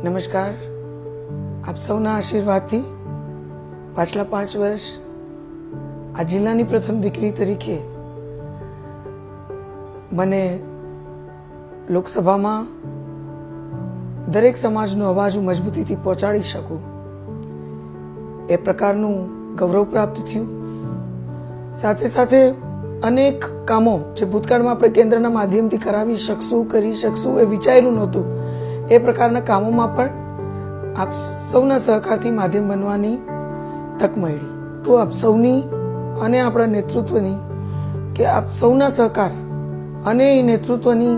નમસ્કાર. આપ સૌના આશીર્વાદથી પાછલા 5 વર્ષ આ જિલ્લાની પ્રથમ દીકરી તરીકે મને લોકસભામાં દરેક સમાજનો અવાજ હું મજબૂતીથી પહોંચાડી શકું એ પ્રકારનું ગૌરવ પ્રાપ્ત થયું. સાથે સાથે અનેક કામો જે ભૂતકાળમાં આપણે કેન્દ્રના માધ્યમથી કરાવી શકશું, કરી શકશું એ વિચાર્યું નહોતું, એ પ્રકારના કામોમાં પણ આપ સૌના સહકારથી માધ્યમ બનવાની તક મળી. તો આપ સૌની અને આપણા નેતૃત્વની કે આપ સૌના સહકાર અને એ નેતૃત્વની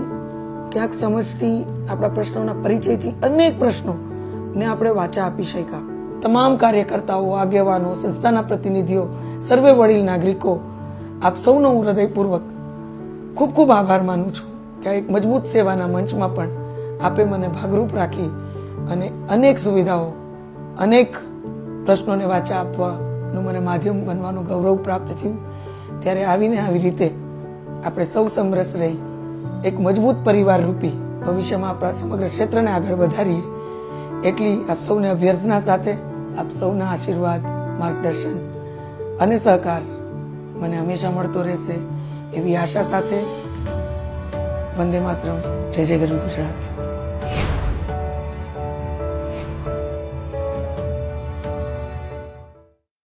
ક્યાંક સમજથી આપણા પ્રશ્નોના પરિચયથી અનેક પ્રશ્નોને આપણે વાચા આપી શક્યા. તમામ કાર્યકર્તાઓ, આગેવાનો, સંસ્થાના પ્રતિનિધિઓ, સર્વે વડીલ નાગરિકો, આપ સૌનો હું હૃદયપૂર્વક ખૂબ ખૂબ આભાર માનું છું કે આ એક મજબૂત સેવાના મંચમાં પણ આપે મને ભાગરૂપ રાખી અને અનેક સુવિધાઓ, અનેક પ્રશ્નોને વાચા આપવાનું મને માધ્યમ બનવાનું ગૌરવ પ્રાપ્ત થયું. ત્યારે આવીને આવી રીતે આપણે સૌ સમરસ રહી એક મજબૂત પરિવાર રૂપી ભવિષ્યમાં આપણા સમગ્ર ક્ષેત્રને આગળ વધારીએ એટલી આપ સૌને અભ્યર્થના સાથે આપ સૌના આશીર્વાદ, માર્ગદર્શન અને સહકાર મને હંમેશા મળતો રહેશે એવી આશા સાથે વંદે માતરમ. જય જય ગરવી ગુજરાત.